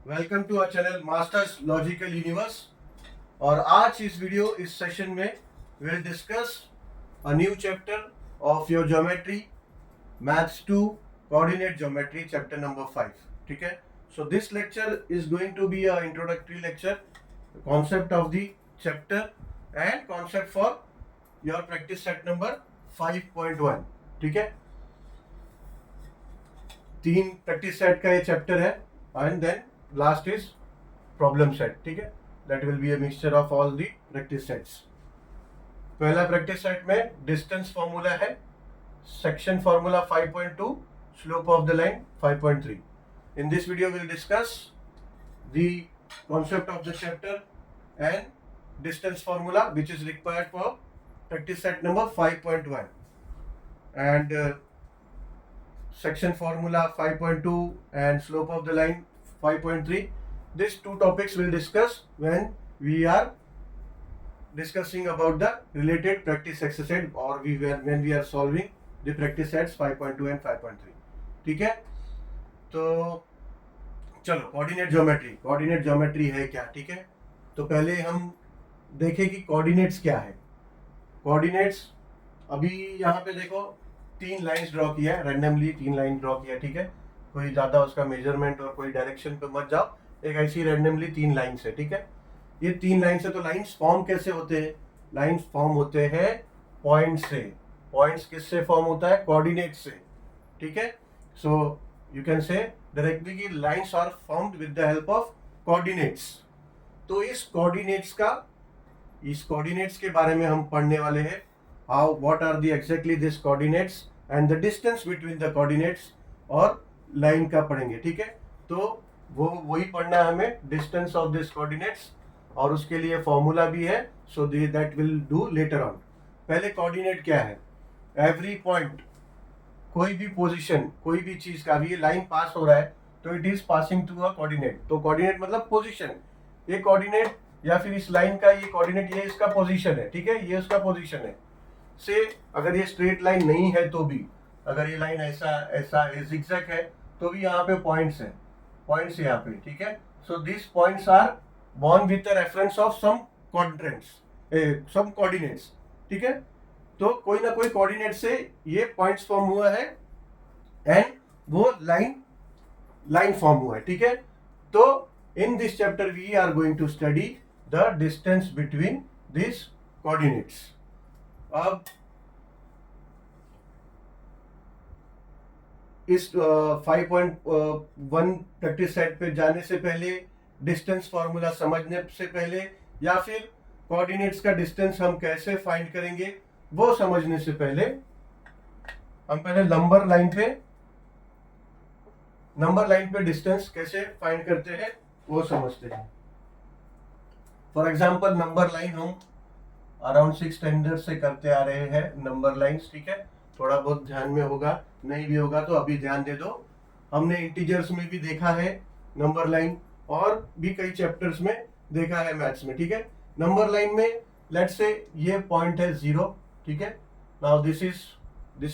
Welcome to our channel masters logical universe. और आज इस सेशन में will discuss a new chapter of your geometry maths 2 coordinate geometry chapter number 5। ठीक है, so this lecture is going to be a introductory lecture, concept of the chapter and concept for your practice set number 5.1। ठीक है, 3 practice set का ये chapter है and then last is problem set. ठीक है, that will be a mixture of all the practice sets. पहला practice set में distance formula है, section formula 5.2, slope of the line 5.3। In this video will discuss the concept of the chapter and distance formula which is required for practice set number 5.1 and section formula 5.2 and slope of the line 5.3. These two topics will discuss when we are discussing about the related practice exercise or when we are solving the practice sets 5.2 and 5.3. ठीक है, तो चलो coordinate geometry है क्या। ठीक है, तो पहले हम देखें कि कोऑर्डिनेट्स क्या है। कोऑर्डिनेट्स अभी यहाँ पे देखो 3 लाइंस ड्रॉ किया है, रैंडमली 3 लाइन ड्रॉ किया। ठीक है, कोई ज़्यादा उसका मेजरमेंट और कोई डायरेक्शन पे मत जाओ, एक ऐसी रैंडमली 3 लाइंस है। ठीक है, ये 3 लाइंस है, तो लाइंस फॉर्म कैसे होते हैं? लाइंस फॉर्म होते हैं पॉइंट से। पॉइंट्स किससे फॉर्म होता है? कोऑर्डिनेट से। ठीक है, so you can say directly कि lines are formed with the help of coordinates. तो इस कोऑर्डिनेट्स के बारे में हम पढ़ने वाले हैं। How what are the exactly this coordinates and the distance between the coordinates और लाइन का पढ़ेंगे। ठीक है, तो वही पढ़ना है हमें, डिस्टेंस ऑफ दिस कोऑर्डिनेट्स, और उसके लिए फॉर्मूला भी है, so that will do later on. पहले कोऑर्डिनेट क्या है? एवरी पॉइंट, कोई भी पोजीशन, कोई भी चीज का, अभी ये लाइन पास हो रहा है तो it is passing through a coordinate. तो कोऑर्डिनेट मतलब पोजीशन, ये कोऑर्डिनेट या फिर इस लाइन का ये कोऑर्डिनेट, ये इसका पोजीशन है। ठीक है, ये उसका पोजीशन है। से अगर ये स्ट्रेट लाइन नहीं है तो भी, अगर ये लाइन ऐसा जिगजैग है तो भी यहाँ पे पॉइंट्स है, पॉइंट्स यहाँ पे। ठीक है, so this points are born with the reference of some coordinates. ठीक है, तो कोई ना कोई कोऑर्डिनेट से ये पॉइंट्स फॉर्म हुआ है एंड वो लाइन फॉर्म हुआ है। ठीक है, तो in this chapter we are going to study the distance between this coordinates. अब इस 5.1 प्रैक्टिस सेट पे जाने से पहले, डिस्टेंस फॉर्मूला समझने से पहले, या फिर कोऑर्डिनेट्स का डिस्टेंस हम कैसे फाइंड करेंगे वो समझने से पहले, हम पहले नंबर लाइन पे डिस्टेंस कैसे फाइंड करते हैं वो समझते हैं। फॉर एग्जांपल नंबर लाइन हम अराउंड 6 स्टैंडर्ड से करते आ रहे हैं नंबर लाइंस। ठीक है, थोड़ा बहुत ध्यान में होगा, नहीं भी होगा तो अभी ध्यान दे दो। हमने इंटीजर्स में भी देखा है नंबर लाइन, और भी कई चैप्टर्स में देखा है मैथ्स में। ठीक है, नंबर लाइन में लेट्स से ये पॉइंट है 0। ठीक है, now this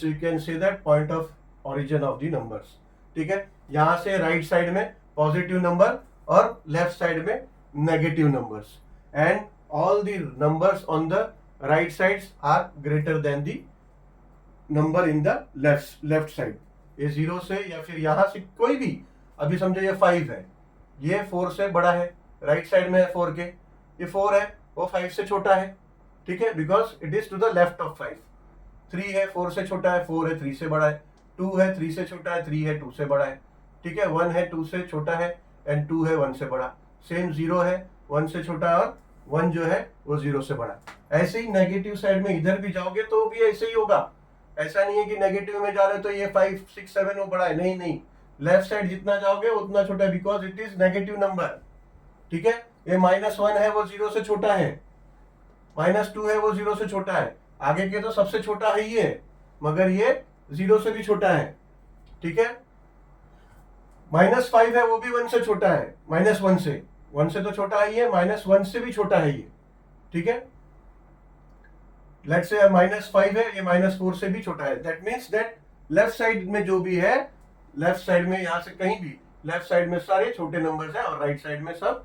you can say that point of origin of the numbers. ठीक है, यहाँ से राइट साइड में पॉजिटिव नंबर और लेफ्ट साइड में negative numbers, and all the numbers on the right sides are greater than the number in the left side। ये 0 से या फिर यहाँ से कोई भी, अभी समझो ये 5 है, ये 4 से बड़ा है, राइट साइड में है 4 के, ये 4 है वो 5 से छोटा है। ठीक है, because it is to the left of 5। 3 है 4 से छोटा है, 4 है 3 से बड़ा है, 2 है 3 से छोटा है, 3 है 2 से बड़ा है। ठीक है, 1 है 2 से छोटा है एंड 2 है 1 से बड़ा। सेम 0 है 1 से छोटा और 1 जो है वो 0 से बड़ा। ऐसे ही नेगेटिव साइड में इधर भी जाओगे तो भी ऐसे ही होगा। ऐसा नहीं है कि नेगेटिव में जा रहे हो तो ये 5 6 7 वो बड़ा है, नहीं, लेफ्ट साइड जितना जाओगे उतना छोटा है, because it is negative number. ठीक है, ये -1 है वो 0 से छोटा है, -2 है वो 0 से छोटा है, आगे के तो सबसे छोटा है ये, मगर ये 0 से भी छोटा है। ठीक है, -5 है वो भी 1 से छोटा है, -1 से तो छोटा है ये, -1 से भी छोटा है ये। ठीक है, लेट्स से -5 है, ये -4 से भी छोटा है। That means that left side में जो भी है, लेफ्ट साइड में यहां से कहीं भी लेफ्ट साइड में सारे छोटे नंबर्स हैं और राइट साइड में सब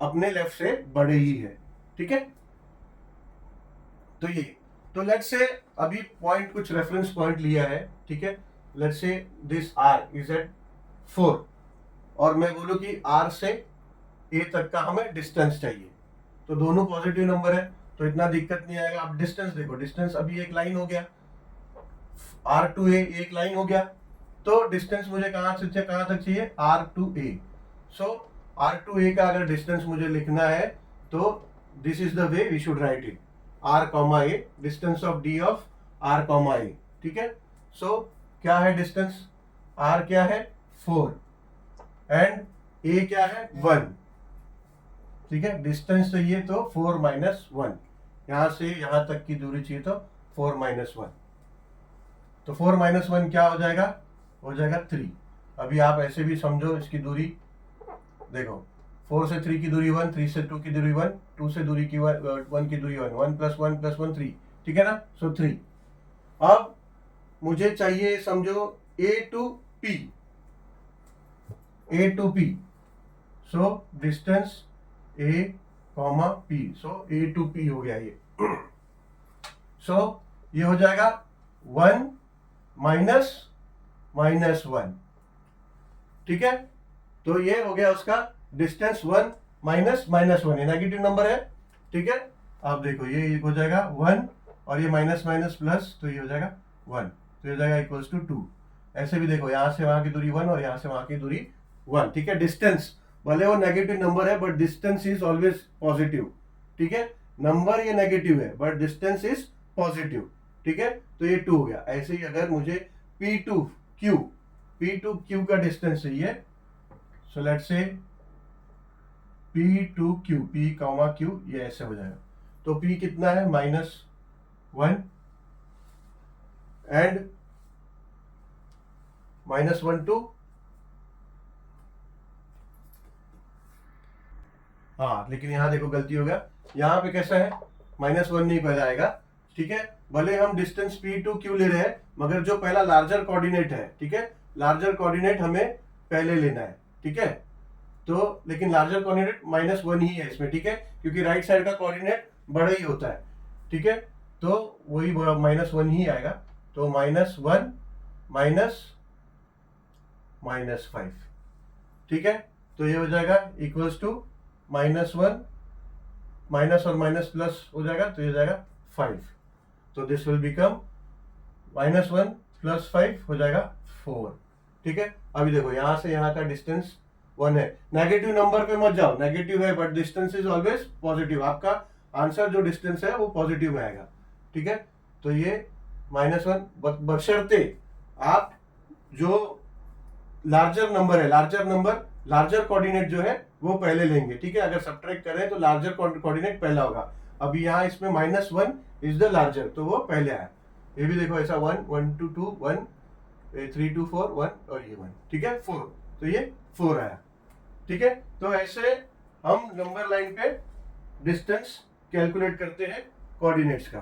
अपने लेफ्ट से बड़े ही है, ठीक है। तो ये, तो लेट्स से अभी पॉइंट कुछ रेफरेंस पॉइंट लिया है, ठीक है। Let's say this are is eight 4 और मैं बोलूं कि आर से ए तक का हमें डिस्टेंस चाहिए, तो दोनों पॉजिटिव नंबर है तो इतना दिक्कत नहीं आएगा। अब डिस्टेंस देखो, डिस्टेंस अभी एक लाइन हो गया, आर टू ए एक लाइन हो गया, तो डिस्टेंस मुझे कहां तक चाहिए, R to A. So R to A का अगर डिस्टेंस मुझे लिखना है तो this is the way we should write it, R comma A, distance of D of R comma A, ठीक है। सो क्या है डिस्टेंस, आर क्या है 4 एंड ए क्या है 1, ठीक है। डिस्टेंस चाहिए तो 4 माइनस 1, यहां से यहां तक की दूरी चाहिए तो 4 माइनस 1, तो 4 माइनस 1 क्या हो जाएगा, 3। अभी आप ऐसे भी समझो इसकी दूरी देखो, 4 से 3 की दूरी 1, 3 से 2 की दूरी 1, 2 से दूरी की 1 की दूरी 1, 1 प्लस 1 प्लस 1 3, ठीक है ना। सो 3। अब मुझे चाहिए समझो A to P, so distance A comma P, so A to P हो गया ये। सो ये हो जाएगा 1 माइनस 1, ठीक है। तो ये हो गया उसका डिस्टेंस 1 माइनस 1, ये नेगेटिव नंबर है, ठीक है। अब देखो ये हो जाएगा 1 और ये माइनस माइनस प्लस, तो ये हो जाएगा 1, तो ये हो जाएगा इक्वल्स टू 2। ऐसे भी देखो, यहां से वहां की दूरी 1 और यहां से वहां की दूरी 1, ठीक है। डिस्टेंस भले वो नेगेटिव नंबर है but distance is always positive, ठीक है। नंबर ये नेगेटिव है बट डिस्टेंस इज पॉजिटिव, ठीक है। तो ये 2 हो गया। ऐसे ही अगर मुझे P2Q का डिस्टेंस चाहिए, so let's say P2Q, P comma Q, ये ऐसे हो जाएगा। तो P कितना है, -1 एंड -1 2, हाँ लेकिन यहां देखो गलती हो गया, यहां पे कैसा है -1 नहीं पहले आएगा, ठीक है। भले हम डिस्टेंस P2Q ले रहे हैं मगर जो पहला लार्जर कोऑर्डिनेट है, ठीक है, लार्जर कोऑर्डिनेट हमें पहले लेना है, ठीक है। तो लेकिन लार्जर कोऑर्डिनेट -1 ही है इसमें, ठीक है, क्योंकि राइट साइड का कोऑर्डिनेट बड़ा ही होता है, ठीक है। तो वही -1 ही आएगा, तो -1 -5, ठीक है। तो ये हो जाएगा इक्वल्स टू -1 माइनस और माइनस प्लस हो जाएगा, तो ये हो जाएगा 5, तो दिस विल बिकम -1 + 5 हो जाएगा 4, ठीक है। अभी देखो यहां से यहां का डिस्टेंस 1 है, नेगेटिव नंबर पे मत जाओ, नेगेटिव है but distance is always positive, आपका आंसर जो डिस्टेंस है वो पॉजिटिव में आएगा, ठीक है। तो ये -1 बशर्ते आप जो लार्जर नंबर है, लार्जर कोऑर्डिनेट जो है वो पहले लेंगे, ठीक है। अगर सब्ट्रैक्ट करें तो लार्जर कोऑर्डिनेट पहला होगा। अभी यहाँ इसमें -1 इज द लार्जर, तो वो पहले आया। ये भी देखो ऐसा 1 1 2 2 1 3 2 4 1 और ये 1, ठीक है 4, तो ये 4 आया, ठीक है। तो ऐसे हम नंबर लाइन पे डिस्टेंस कैलकुलेट करते हैं कोऑर्डिनेट्स का।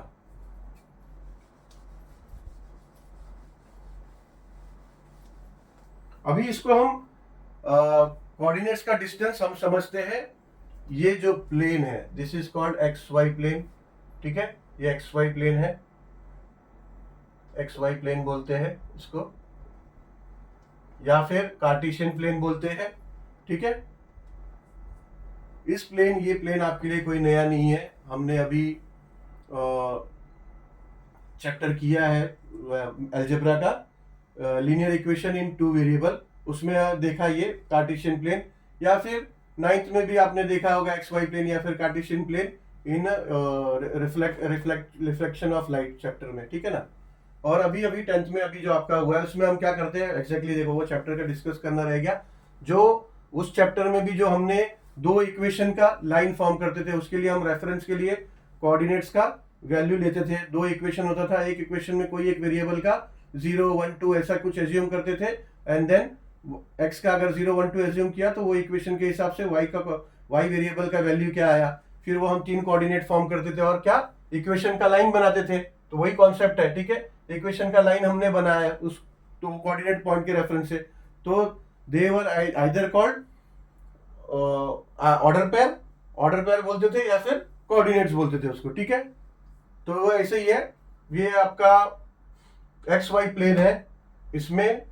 अभी इसको हम कोऑर्डिनेट्स का डिस्टेंस हम समझते हैं, ये जो प्लेन है this is called XY plane, ठीक है। ये XY प्लेन है, XY प्लेन बोलते हैं इसको, या फिर कार्टेशियन प्लेन बोलते हैं, ठीक है। इस प्लेन, ये प्लेन आपके लिए कोई नया नहीं है, हमने अभी चैप्टर किया है अलजेब्रा का, लीनियर इक्वेशन इन 2 वेरिएबल, उसमें देखा ये कार्टेशियन प्लेन, या फिर 9th में भी आपने देखा होगा XY प्लेन या फिर Cartesian plane in reflection of light chapter में, ठीक है ना। और अभी 10th में अभी जो आपका हुआ है उसमें हम क्या करते हैं एग्जैक्टली देखो, वो चैप्टर का डिस्कस करना रह गया। जो उस चैप्टर में भी जो हमने 2 इक्वेशन का लाइन फॉर्म करते थे, उसके लिए हम रेफरेंस के लिए कोऑर्डिनेट्स का वैल्यू लेते थे। 2 इक्वेशन होता था, एक इक्वेशन में कोई एक वेरिएबल का 0 1 2 ऐसा कुछ एज्यूम करते थे, एंड देन x का अगर 0 1 2 एज्यूम किया तो वो इक्वेशन के हिसाब से y वेरिएबल का वैल्यू क्या आया, फिर वो हम 3 कोऑर्डिनेट फॉर्म करते थे और क्या इक्वेशन का लाइन बनाते थे। तो वही कॉन्सेप्ट है, ठीक है। इक्वेशन का लाइन हमने बनाया उस तो कोऑर्डिनेट पॉइंट के रेफरेंस से, तो they were either called order pair बोलते थे या फिर कोऑर्डिनेट्स बोलते थे उसको, ठीक है। तो वो ऐसे ही है, ये आपका एक्स वाई प्लेन है, इसमें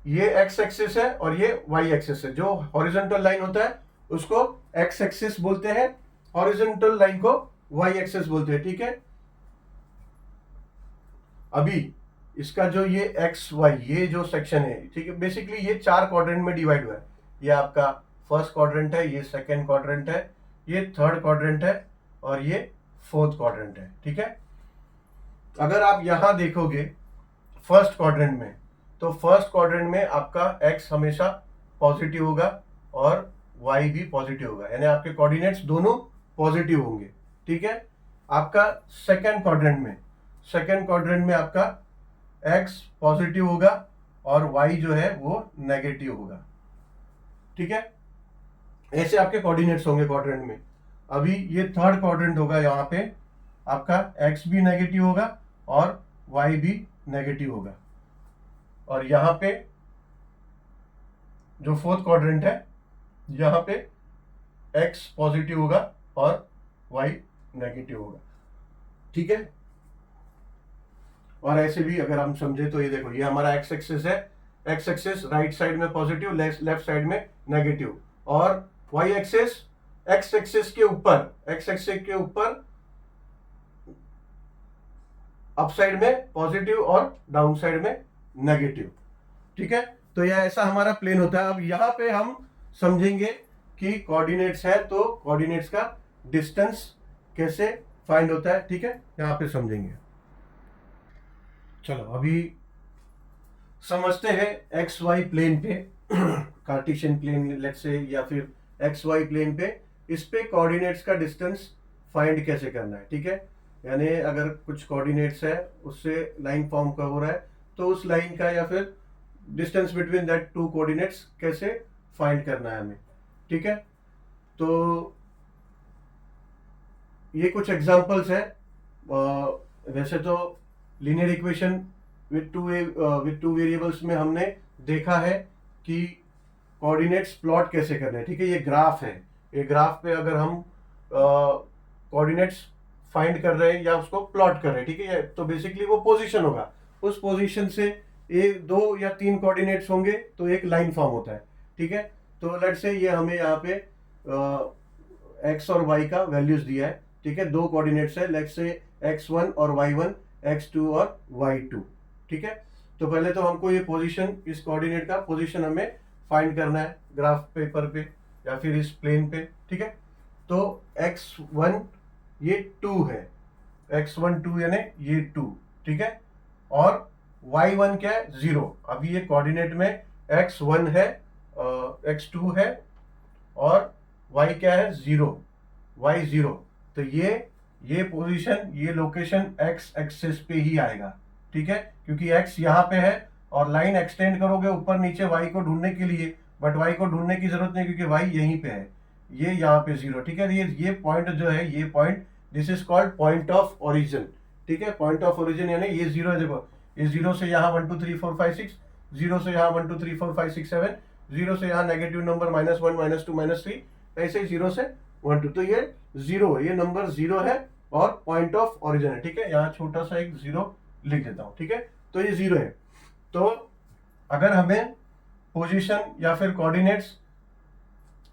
ये एक्स एक्सिस है और ये वाई एक्सिस है। जो हॉरिजॉन्टल लाइन होता है उसको एक्स एक्सिस बोलते हैं, हॉरिजॉन्टल लाइन को वाई एक्सिस बोलते हैं, ठीक है। अभी इसका जो ये एक्स वाई ये जो सेक्शन है, ठीक है, बेसिकली ये 4 क्वाड्रेंट में डिवाइड हुआ है। ये आपका फर्स्ट क्वाड्रेंट है, ये सेकंड क्वाड्रेंट है, ये थर्ड क्वाड्रेंट है और ये फोर्थ क्वाड्रेंट है, ठीक है। अगर आप यहां देखोगे फर्स्ट क्वाड्रेंट में, तो फर्स्ट क्वाड्रेंट में आपका एक्स हमेशा पॉजिटिव होगा और वाई भी पॉजिटिव होगा, यानी आपके कोऑर्डिनेट्स दोनों पॉजिटिव होंगे, ठीक है। आपका सेकंड क्वाड्रेंट में आपका एक्स पॉजिटिव होगा और वाई जो है वो नेगेटिव होगा, ठीक है। ऐसे आपके कोऑर्डिनेट्स होंगे क्वाड्रेंट में। अभी ये थर्ड क्वाड्रेंट होगा, यहाँ पे आपका एक्स भी नेगेटिव होगा और वाई भी नेगेटिव होगा, और यहाँ पे जो फोर्थ क्वाड्रेंट है यहाँ पे एक्स पॉजिटिव होगा और वाई नेगेटिव होगा, ठीक है। और ऐसे भी अगर हम समझे तो ये देखो, ये हमारा एक्स एक्सिस है, एक्स एक्सिस राइट साइड में पॉजिटिव, लेफ्ट साइड में नेगेटिव, और वाई एक्सिस एक्स एक्सिस के ऊपर अप साइड में पॉजिटिव और डाउन साइड में नेगेटिव, ठीक है। तो यह ऐसा हमारा प्लेन होता है। अब यहाँ पे हम समझेंगे कि कोऑर्डिनेट्स है तो कोऑर्डिनेट्स का डिस्टेंस कैसे फाइंड होता है, ठीक है, यहाँ पे समझेंगे। चलो अभी समझते हैं एक्स वाई प्लेन पे, कार्टेशियन प्लेन लेट्स से, या फिर एक्स वाई प्लेन पे, इस पे कोऑर्डिनेट्स का डिस्टेंस फाइंड कैसे करना है, ठीक है। यानी अगर कुछ कोऑर्डिनेट्स है उससे लाइन फॉर्म का हो रहा है, तो उस लाइन का या फिर distance between that two coordinates कैसे फाइंड करना है हमें, ठीक है। तो ये कुछ एग्जांपल्स है। वैसे तो linear equation with two variables में हमने देखा है कि कोऑर्डिनेट्स प्लॉट कैसे करने हैं, ठीक है। ये ग्राफ है, ये ग्राफ पे अगर हम कोऑर्डिनेट्स फाइंड कर रहे हैं या उसको प्लॉट कर रहे हैं, ठीक है, तो बेसिकली वो पोजीशन होगा, उस पोजीशन से एक 2 या 3 कोऑर्डिनेट्स होंगे तो एक लाइन फॉर्म होता है, ठीक है। तो लेट्स से ये हमें यहाँ पे एक्स और वाई का वैल्यूज दिया है, ठीक है, 2 कोऑर्डिनेट्स है, लेट्स से x1 और y1, x2 और y2, ठीक है। तो पहले तो हमको ये पोजीशन, इस कोऑर्डिनेट का पोजीशन हमें फाइंड करना है ग्राफ पेपर पे या फिर इस प्लेन पे, ठीक है। तो x1 ये 2 है, x1 2 यानी ये 2, ठीक है, और y1 क्या है 0। अभी ये कोऑर्डिनेट में x1 है, x2 है और y क्या है 0, y 0। तो ये पोजीशन, ये लोकेशन x एक्सिस पे ही आएगा, ठीक है, क्योंकि x यहाँ पे है और लाइन एक्सटेंड करोगे ऊपर नीचे y को ढूंढने के लिए, बट y को ढूंढने की जरूरत नहीं क्योंकि y यहीं पे है, ये यहाँ पे 0, ठीक है। ये पॉइंट जो है, ये point, this is called point of origin, ठीक है। पॉइंट ऑफ ओरिजिन यानी ये 0 है, देखो ये 0 से यहाँ 1 2 3 4 5 6, 0 से यहाँ 1 2 3 4 5 6 7, 0 से यहाँ नेगेटिव नंबर -1 -2 -3, ऐसे 0 से 1 2, तो ये 0 है, ये नंबर 0 है और पॉइंट ऑफ ओरिजिन है, ठीक है। यहाँ छोटा सा एक 0 लिख देता हूँ, ठीक है। तो ये 0 है। तो अगर हमें पोजीशन या फिर कोऑर्डिनेट्स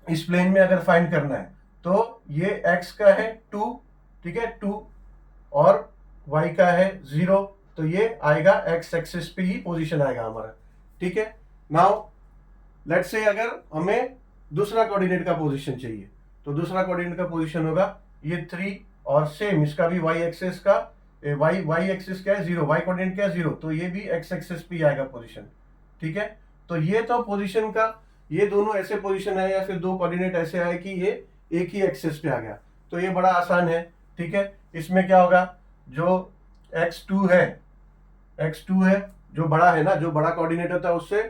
इस प्लेन में अगर फाइंड करना है, तो ये x का है 2, ठीक है, 2, और y का है 0, तो ये आएगा x एक्सिस पे ही पोजीशन आएगा हमारा, ठीक है। नाउ लेट्स से अगर हमें दूसरा कोऑर्डिनेट का पोजीशन चाहिए, तो दूसरा कोऑर्डिनेट का पोजीशन होगा ये 3, और सेम इसका भी y एक्सिस का, y एक्सिस क्या है 0, y कोऑर्डिनेट क्या है 0, तो ये भी x एक्सिस पे ही आएगा पोजीशन, ठीक है। तो ये तो पोजीशन का, ये दोनों ऐसे पोजीशन है या फिर 2 कोऑर्डिनेट ऐसे आए कि ये एक ही एक्सिस पे आ गया, तो ये बड़ा आसान है, ठीक है। इसमें क्या होगा, जो x2 है जो बड़ा है ना, जो बड़ा कोऑर्डिनेट होता है उससे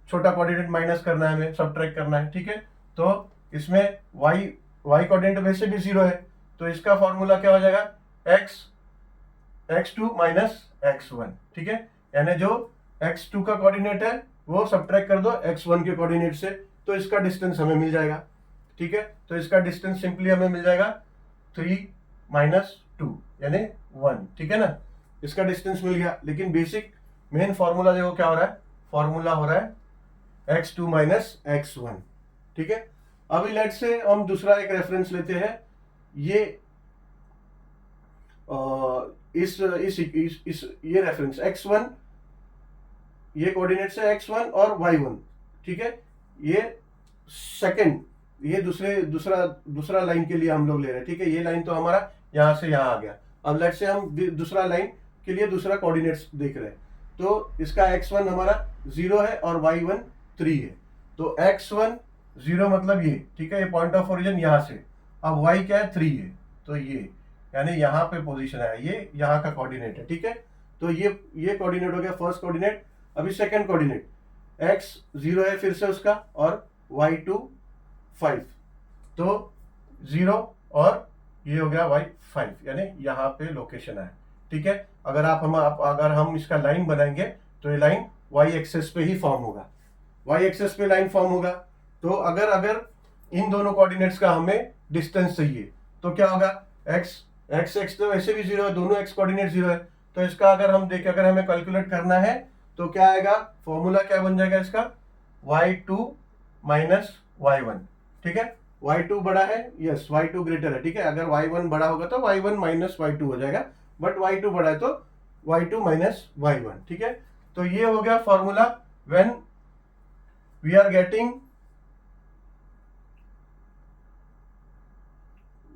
छोटा कोऑर्डिनेट माइनस करना है, हमें सब्ट्रैक्ट करना है, ठीक है। तो इसमें y कोऑर्डिनेट वैसे भी 0 है, तो इसका फॉर्मूला क्या हो जाएगा, x2 माइनस x1, ठीक है। यानी जो x2 का कोऑर्डिनेट है वो सब्ट्रैक्ट कर दो x1 के कोऑर्डिनेट से, तो इसका डिस्टेंस हमें मिल जाएगा। ठीक है, तो इसका डिस्टेंस सिंपली हमें मिल जाएगा 3 माइनस 2 यानी 1। ठीक है ना, इसका डिस्टेंस मिल गया। लेकिन बेसिक मेन फॉर्मूला देखो क्या हो रहा है, फॉर्मूला हो रहा है x2 माइनस x1। ठीक है, अभी लेट से हम दूसरा एक रेफरेंस लेते हैं। ये ये रेफरेंस x1, ये कोऑर्डिनेट्स है x1 और y1। ठीक है, ये सेकंड, ये दूसरा लाइन के लिए हम लोग ले रहे हैं। ठीक है, ये लाइन तो हमारा यहां से यहां आ गया। अब लेट से हम दूसरा लाइन के लिए दूसरा कोऑर्डिनेट्स देख रहे हैं। तो इसका x1 हमारा 0 है और y1 3 है। तो x1 0 मतलब ये, ठीक है, ये पॉइंट ऑफ ओरिजिन यहां से। अब y क्या है, 3 है, तो ये यानी यहाँ पे पोजीशन है, ये यहाँ का कोऑर्डिनेट है। ठीक है, तो ये कोऑर्डिनेट हो गया फर्स्ट कोऑर्डिनेट। अभी सेकंड कोऑर्डिनेट x 0 है फिर से उसका, और y2 5, तो 0 और ये हो गया y5 यानी यहाँ पे लोकेशन है। ठीक है, अगर हम इसका लाइन बनाएंगे तो ये लाइन y एक्सेस पे ही फॉर्म होगा, y एक्सेस पे लाइन फॉर्म होगा। तो अगर इन दोनों कोऑर्डिनेट्स का हमें डिस्टेंस चाहिए तो क्या होगा, x तो वैसे भी 0 है, दोनों x कोऑर्डिनेट 0 है। तो इसका अगर हमें कैलकुलेट करना है तो क्या आएगा, फॉर्मूला क्या बन जाएगा इसका, y2 माइनस y1। ठीक है, y2 बड़ा है, यस y2 ग्रेटर है। ठीक है, अगर y1 बड़ा होगा तो y1 माइनस y2 हो जाएगा, बट y2 बड़ा है तो y2 माइनस y1। ठीक है, तो ये हो गया formula when we are getting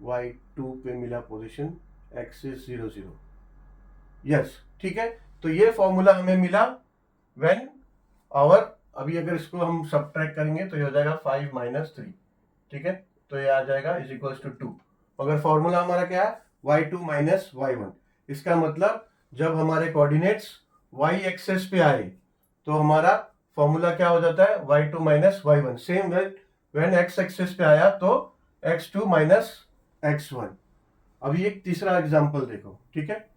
y2 पे मिला पोजीशन x इज 0 0। यस, ठीक है, तो ये फॉर्मूला हमें मिला व्हेन आवर, अभी अगर इसको हम सब्ट्रैक्ट करेंगे तो ये हो जाएगा 5 माइनस 3। ठीक है, तो ये आ जाएगा इज इक्वल्स टू 2। अगर फॉर्मूला हमारा क्या है, y2 माइनस y1। इसका मतलब जब हमारे कोऑर्डिनेट्स y एक्सेस पे आए तो हमारा फॉर्मूला क्या हो जाता है, y2 minus y1। Same when x axis पे आया तो x2 माइनस x1। अभी एक तीसरा एग्जांपल देखो। ठीक है,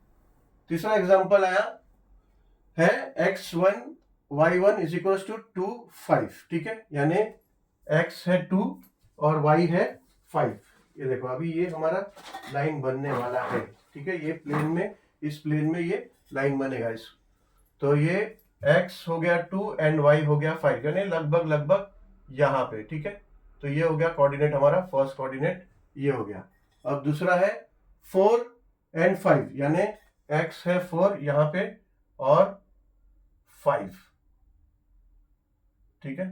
तीसरा एग्जांपल आया है x1 y1 is equal to 2 5। ठीक है, यानी x है 2 और y है 5। ये देखो अभी ये हमारा लाइन बनने वाला है। ठीक है, ये प्लेन में, इस प्लेन में ये लाइन बनेगा इस, तो ये x हो गया 2 एंड y हो गया 5 यानी लगभग यहाँ पे। ठीक है, तो ये हो गया कोऑर्डिनेट हमारा, फर्स्ट कोऑर्डिनेट ये हो गया। अब दूसरा है 4 एंड 5 यानी x है 4 यहाँ पे और 5। ठीक है,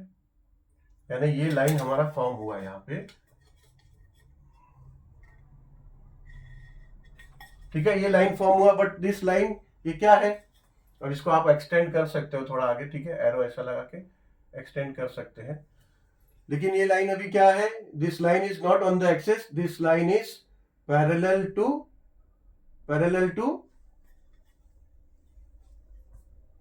यानी ये लाइन हमारा फॉर्म हुआ है यहाँ पे। ठीक है, ये लाइन फॉर्म हुआ, बट दिस लाइन ये क्या है, और इसको आप एक्सटेंड कर सकते हो थोड़ा आगे। ठीक है, एरो ऐसा लगा के एक्सटेंड कर सकते हैं। लेकिन ये लाइन अभी क्या है, this line is not on the axis, this line is parallel to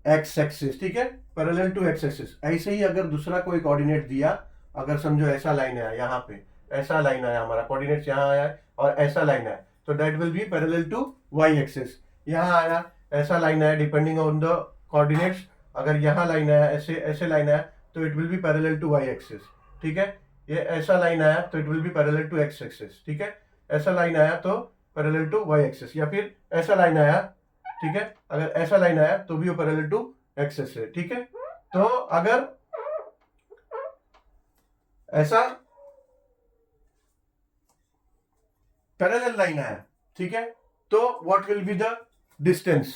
x axis. ठीक है, पैरेलल टू एक्स एक्सिस। ऐसे ही अगर दूसरा कोई कोऑर्डिनेट दिया, अगर समझो ऐसा लाइन है यहाँ पे, ऐसा लाइन आया हमारा, कोऑर्डिनेट्स यहाँ आया है और ऐसा लाइन है, तो that will be parallel to y axis. यहाँ आया ऐसा लाइन आया, डिपेंडिंग ऑन द कोऑर्डिनेट्स, अगर यहाँ लाइन आया, ऐसे लाइन आया तो it will be parallel to y axis. ठीक है, ये ऐसा लाइन आया तो it will be parallel to x axis. ठीक है, ऐसा लाइन आया तो पैरेलल टू वाई एक्सिस, या फिर ऐसा लाइन आया, ठीक है, अगर ऐसा लाइन आया तो भी वो पैरेलल टू एक्स एक्सिस है। ठीक है, तो अगर ऐसा पैरेलल लाइन आया, ठीक है, तो what will be the distance.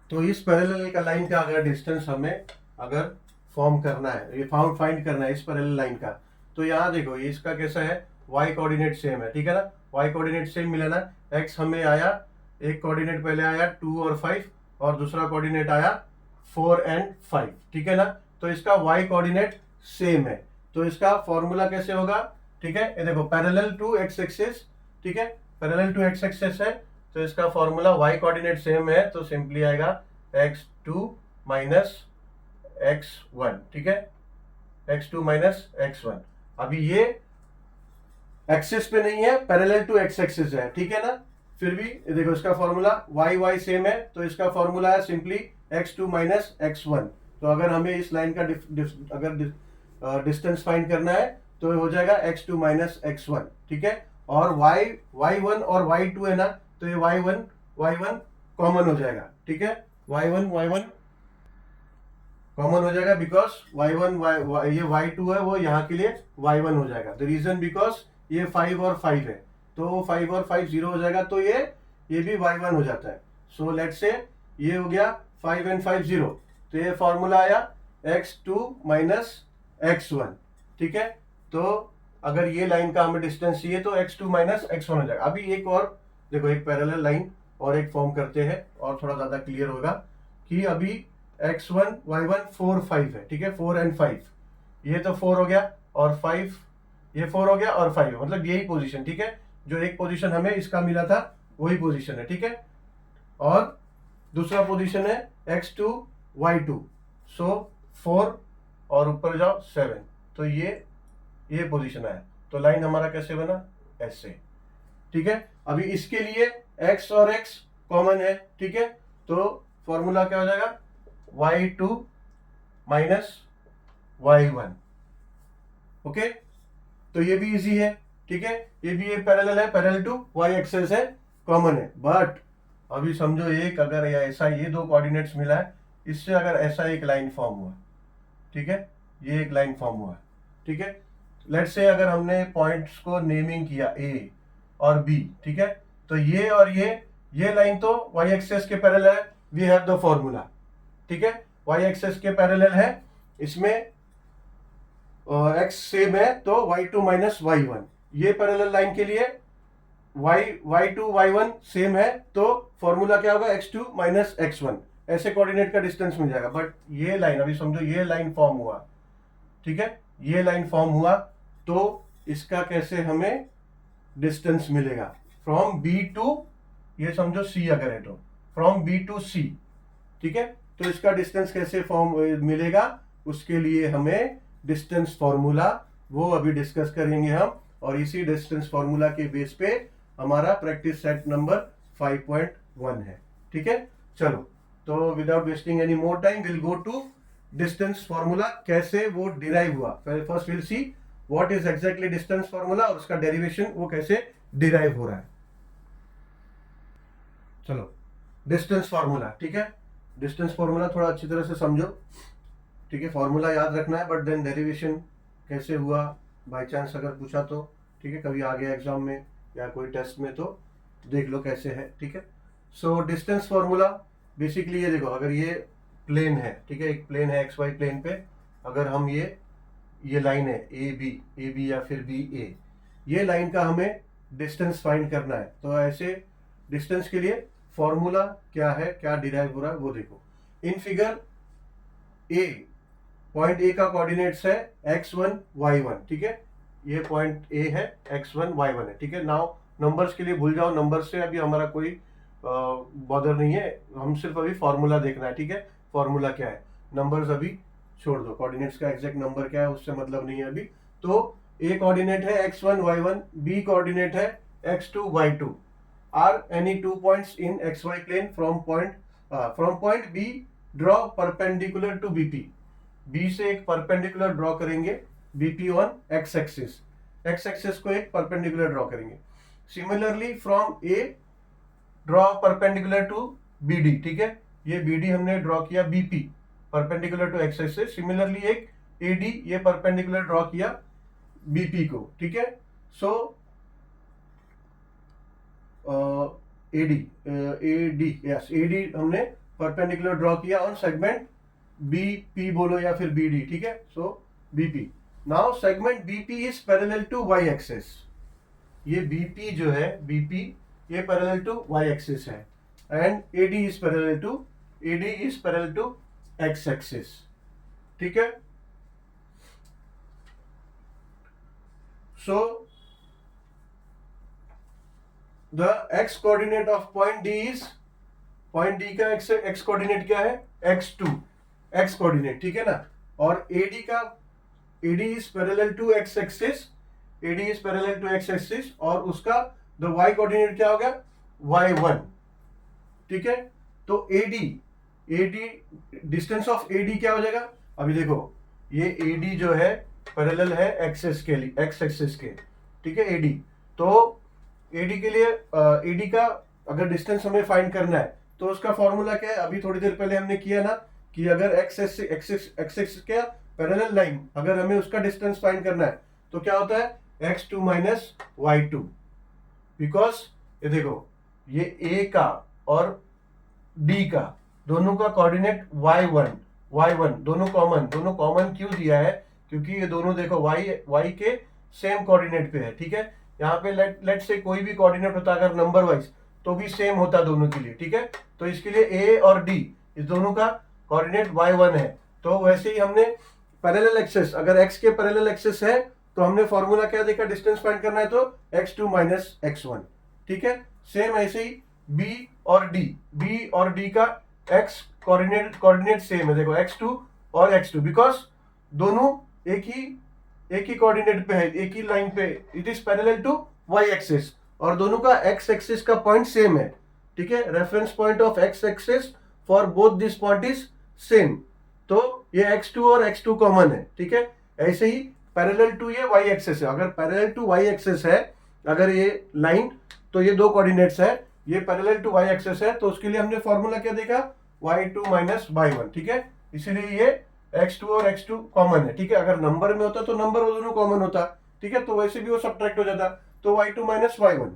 तो इस पैरेलल का लाइन का अगर डिस्टेंस हमें अगर फॉर्म करना है, ये फाइंड करना है इस पैरेलल लाइन का, तो यहाँ देखो ये इसका कैसा है, y कोऑर्डिनेट सेम है। ठीक है ना, y कोऑर्डिनेट सेम मिला ना, x हमें आया, एक कोऑर्डिनेट पहले आया 2 और 5 और दूसरा कोऑर्डिनेट आया 4 एंड 5। ठीक है ना, तो इसका y कोऑर्डिनेट सेम है, तो इसका फॉर्मूला कैसे होगा। ठीक है, ये देखो पैरेलल टू x एक्सिस। ठीक है, पैरेलल टू x एक्सिस है तो इसका फॉर्मूला y कोऑर्डिनेट सेम है, तो सिंपली आएगा x2 माइनस x1। ठीक है, x2 माइनस x1। अभी ये एक्सिस पे नहीं है, पैरेलल टू x एक्सिस है। ठीक है ना, फिर भी देखो इसका फॉर्मूला y सेम है, तो इसका फॉर्मूला है सिंपली x2 माइनस x1। तो अगर हमें इस लाइन का अगर डिस्टेंस फाइंड करना है तो हो जाएगा x2 माइनस x1, ठीक है। और y1 और y2 है ना, तो ये y1 कॉमन हो जाएगा, ठीक है। y1 कॉमन हो जाएगा बिकॉज ये y2 है वो यहाँ के लिए y1 हो जाएगा। द रीजन बिकॉज ये 5 और 5 है, तो 5 और 5 0 हो जाएगा, तो ये भी y1 हो जाता है। सो लेट्स से ये हो गया 5 and 5 0, तो ये फॉर्मूला आया x2 माइनस x1, ठीक है। तो अगर ये लाइन का हमें डिस्टेंस चाहिए तो x2 माइनस x1 हो जाएगा। अभी एक और देखो, एक पैरेलल लाइन और एक फॉर्म करते हैं और थोड़ा ज्यादा क्लियर होगा कि अभी x1 y1 4 5 है, ठीक है। 4 and 5, ये तो 4 हो गया और 5, ये 4 हो गया और 5 है, मतलब यही पोजीशन, ठीक है। जो एक पोजीशन हमें इसका मिला था वही पोजीशन है, ठीक है। और दूसरा पोजीशन है x2 y2, सो 4 और ऊपर जाओ 7, तो ये पोजीशन आया। तो लाइन हमारा कैसे बना, ऐसे, ठीक है। अभी इसके लिए x और x कॉमन है, ठीक है, तो फॉर्मूला क्या हो जाएगा y2 माइनस y1, ओके। तो ये भी इजी है, ठीक है, ये भी एक पैरेलल है, पैरेलल टू y एक्सेस है, कॉमन है। बट अभी समझो एक अगर ऐसा ये दो कोऑर्डिनेट्स मिला है, इससे अगर ऐसा एक लाइन फॉर्म हुआ, ठीक है, ये एक लाइन फॉर्म हुआ, ठीक है। लेट्स से अगर हमने पॉइंट्स को नेमिंग किया a और b, ठीक है, तो ये और ये लाइन तो y एक्सेस के पैरेलल है, वी हैव द फॉर्मूला, ठीक है। y एक्सेस के पैरेलल है, इसमें x सेम है तो y2 माइनस y1, ये पैरेलल लाइन के लिए y2 y1 सेम है, तो फॉर्मूला क्या होगा x2 माइनस x1, ऐसे कोऑर्डिनेट का डिस्टेंस मिल जाएगा। बट ये लाइन, अभी समझो ये लाइन फॉर्म हुआ, ठीक है, ये लाइन फॉर्म हुआ, तो इसका कैसे हमें डिस्टेंस मिलेगा फ्रॉम b टू, ये समझो c अगर है तो फ्रॉम b टू c, ठीक है। तो इसका डिस्टेंस कैसे फॉर्म मिलेगा, उसके लिए हमें डिस्टेंस फॉर्मूला वो अभी डिस्कस करेंगे हम, और इसी डिस्टेंस फॉर्मूला के बेस पे हमारा प्रैक्टिस सेट नंबर 5.1 है, ठीक है। चलो, तो without wasting any more time will go to distance formula, कैसे वो डिराइव हुआ। First will see what is exactly distance formula और उसका डेरिवेशन वो कैसे डिराइव हो रहा है। चलो, डिस्टेंस फॉर्मूला, ठीक है। डिस्टेंस फॉर्मूला थोड़ा अच्छी तरह से समझो, ठीक है। फॉर्मूला याद रखना है, बट देन डेरिवेशन कैसे हुआ बाय चांस अगर पूछा तो, ठीक है, कभी आ गया एग्जाम में या कोई टेस्ट में, तो देख लो कैसे है, ठीक है। सो डिस्टेंस फॉर्मूला बेसिकली ये देखो, अगर ये प्लेन है, ठीक है, एक प्लेन है XY प्लेन पे, अगर हम ये लाइन है ए बी या फिर BA, ये लाइन का हमें डिस्टेंस फाइंड करना है, तो ऐसे डिस्टेंस के लिए फॉर्मूला क्या है, क्या डिराइव हो रहा है वो देखो। In figure A, point A का कोऑर्डिनेट्स है x1 y1, ठीक है, ये पॉइंट ए है, x1 y1 है, ठीक है। नाउ नंबर्स के लिए भूल जाओ, नंबर से अभी हमारा कोई बॉदर नहीं है, हम सिर्फ अभी फॉर्मूला देखना है, ठीक है। फॉर्मूला क्या है, नंबर्स अभी छोड़ दो, कोऑर्डिनेट्स का एग्जैक्ट नंबर क्या है उससे मतलब नहीं है अभी। तो ए कोऑर्डिनेट है x1 y1, बी कोऑर्डिनेट है x2 y2, are any 2 points in xy plane from point B draw perpendicular to BP, B से एक परपेंडिकुलर ड्रॉ करेंगे BP ऑन x एक्सिस को एक परपेंडिकुलर ड्रॉ करेंगे। Similarly from A draw perpendicular to BD, ठीक है, ये BD हमने ड्रॉ किया BP perpendicular to x axis. Similarly एक AD ये परपेंडिकुलर ड्रॉ किया BP को, ठीक है। सो AD हमने परपेंडिकुलर ड्रॉ किया ऑन सेगमेंट BP बोलो या फिर BD, ठीक है। So BP, now segment BP is parallel to y axis, ये BP जो है BP ये पैरेलल टू y एक्सिस है, and AD is parallel to x axis, ठीक है। So the x coordinate of point D is, point D का x coordinate क्या है, x2 x कोऑर्डिनेट, ठीक है ना। और AD is parallel to x axis, AD is parallel to x axis, और उसका द y कोऑर्डिनेट क्या हो गया, y1, ठीक है। तो AD AD distance of AD क्या हो जाएगा? अभी देखो ये AD जो है पैरेलल है एक्सेस के लिए, एक्स एक्सिस के, ठीक है AD। तो AD के लिए AD का अगर डिस्टेंस हमें फाइंड करना है तो उसका फॉर्मूला क्या है? अभी थोड़ी देर पहले हमने किया ना कि अगर एक्स एक्सिस के पैरेलल लाइन अगर हमें उसका डिस्टेंस फाइंड करना है तो क्या होता है x2 माइनस y2। बिकॉज ये देखो ये A का और D का दोनों का कोऑर्डिनेट y1 दोनों कॉमन क्यों दिया है? क्योंकि ये दोनों देखो y के सेम कोऑर्डिनेट पे है, ठीक है। यहाँ पे लेट से कोई भी कोऑर्डिनेट होता अगर नंबर वाइज तो भी सेम होता दोनों के लिए, ठीक है। तो इसके लिए A और D इस दोनों का कोऑर्डिनेट y1 है। तो वैसे ही हमने पैरेलल एक्सिस, अगर x के पैरेलल एक्सिस है तो हमने फॉर्मूला क्या देखा? डिस्टेंस फाइंड करना है तो x2 माइनस x1, ठीक है। सेम ऐसे ही B और D का x कोऑर्डिनेट सेम है, देखो x2 और x2, बिकॉज दोनों एक ही कोऑर्डिनेट पे है, एक ही लाइन पे, it is parallel to y axis और दोनों का x एक्सिस का पॉइंट सेम है, ठीक है। Reference point of x axis for both this point is same. तो ये x2 और x2 कॉमन है, ठीक है। ऐसे ही पैरेलल टू ये y एक्सिस है, अगर पैरेलल टू y एक्सिस है अगर ये लाइन तो ये दो कोऑर्डिनेट्स है, ये पैरेलल टू y एक्सिस है तो उसके लिए हमने फॉर्मूला क्या देखा? y2 माइनस y1, ठीक है। इसीलिए ये x2 और x2 कॉमन है, ठीक है। अगर नंबर में होता तो नंबर वो दोनों कॉमन होता, ठीक है, तो वैसे भी वो सब्ट्रैक्ट हो जाता, तो y2 माइनस y1।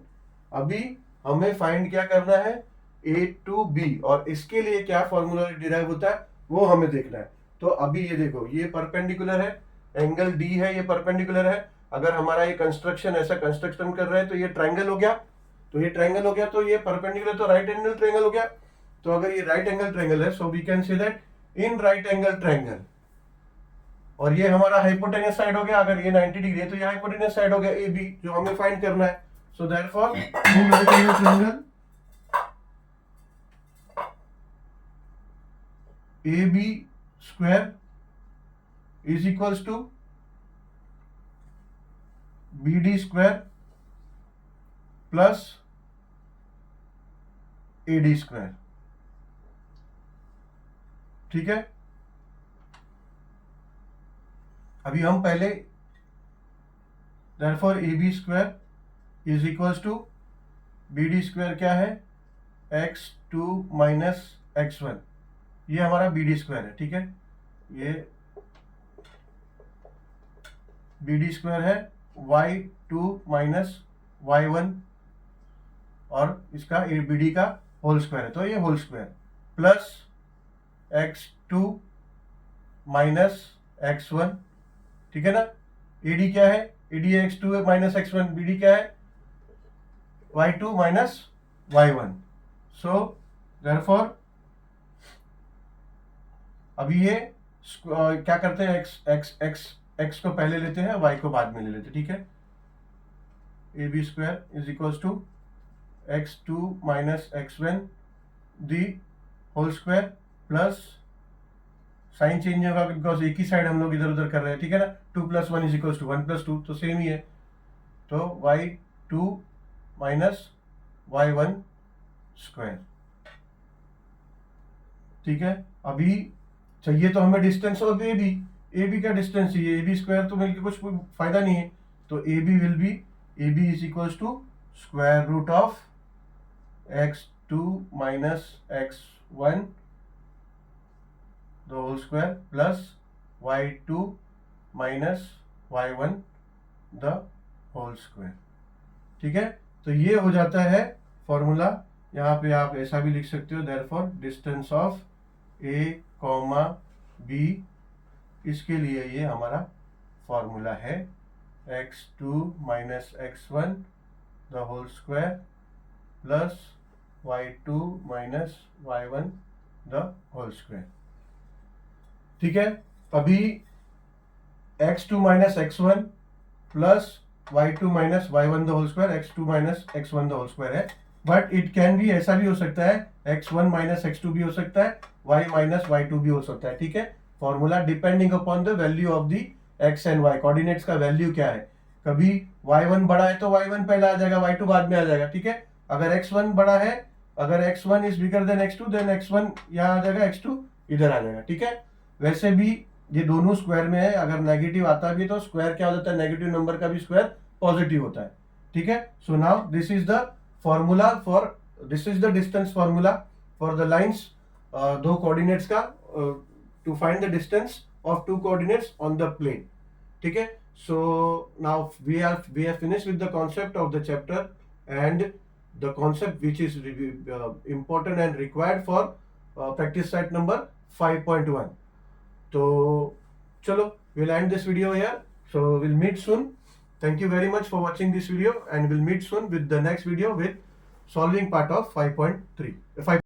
अभी हमें फाइंड क्या करना है? A टू B, और इसके लिए क्या फॉर्मूला डिराइव होता है वो हमें देखना है। तो अभी ये देखो ये परपेंडिकुलर है, एंगल D है, ये परपेंडिकुलर है। अगर हमारा ये कंस्ट्रक्शन ऐसा कंस्ट्रक्शन कर रहा है तो ये ट्रायंगल हो गया, तो ये ट्रायंगल हो गया, तो ये परपेंडिकुलर तो राइट एंगल ट्रायंगल हो गया। तो अगर ये राइट एंगल ट्रायंगल है so we can say that in right angle triangle, और ये हमारा हाइपोटेनस साइड हो गया, अगर ये 90 डिग्री है तो ये हाइपोटेनस साइड हो गया AB जो हमें फाइंड करना है। So therefore in right angle triangle AB square is equals to BD square plus AD square, ठीक है। अभी हम पहले therefore AB square is equals to BD square क्या है? x2 माइनस x1, ये हमारा BD स्क्वायर है, ठीक है। ये BD स्क्वायर है y2 माइनस y1 और इसका BD का होल स्क्वायर है, तो ये whole square plus x2 minus x1, ठीक है ना। AD क्या है? AD है x2 माइनस x1, BD क्या है? y2 minus y1। So therefore अभी ये क्या करते हैं? x को पहले लेते हैं, y को बाद में ले लेते हैं, ठीक है। AB square is equals to x2 minus x1 the whole square plus sign change होगा बिकॉज एक ही साइड हम लोग इधर उधर कर रहे हैं, ठीक है ना। 2 plus 1 is equals to 1 plus 2, तो सेम ही है। तो y2 माइनस y1 स्क्वायर, ठीक है। अभी चाहिए तो हमें डिस्टेंस ऑफ AB का डिस्टेंस चाहिए, AB स्क्वायर तो मिलकर कुछ फायदा नहीं है, तो AB will be AB is equals to square root of x2 minus x1 the whole square plus y2 minus y1 the whole square, ठीक है। तो ये हो जाता है फॉर्मूला। यहाँ पे आप ऐसा भी लिख सकते हो therefore distance of A, B, इसके लिए ये हमारा फॉर्मूला है x2 minus x1 the whole square plus y2 minus y1 the whole square, ठीक है। अभी x2 minus x1 plus y2 minus y1 the whole square, x2 minus x1 the whole square है, but it can भी ऐसा भी हो सकता है x1 माइनस x2 भी हो सकता है, y माइनस y2 भी हो सकता है, ठीक है। Formula depending upon the value of the x and y, coordinates का वैल्यू क्या है। कभी y1 बड़ा है तो y1 पहले आ जाएगा, y2 बाद में आ जाएगा, ठीक है। अगर x1 बड़ा है अगर x1 is bigger than x2 then x1 यहाँ आ जाएगा, x2 इधर आ जाएगा, ठीक है। वैसे भी ये दोनों स्क्वायर में है, अगर नेगेटिव आता भी तो स्क्वायर क्या हो जाता है, नेगेटिव नंबर का भी स्क्वायर पॉजिटिव होता है, ठीक है। So now this is the formula for, this is the distance formula for the lines, दो कोऑर्डिनेट्स का, to find the distance of two coordinates on the plane, ठीक है। So now we have finished with the concept of the chapter and the concept which is important and required for practice set number 5.1. So chalo, we'll end this video here. So we'll meet soon. Thank you very much for watching this video, and we'll meet soon with the next video with solving part of 5.3.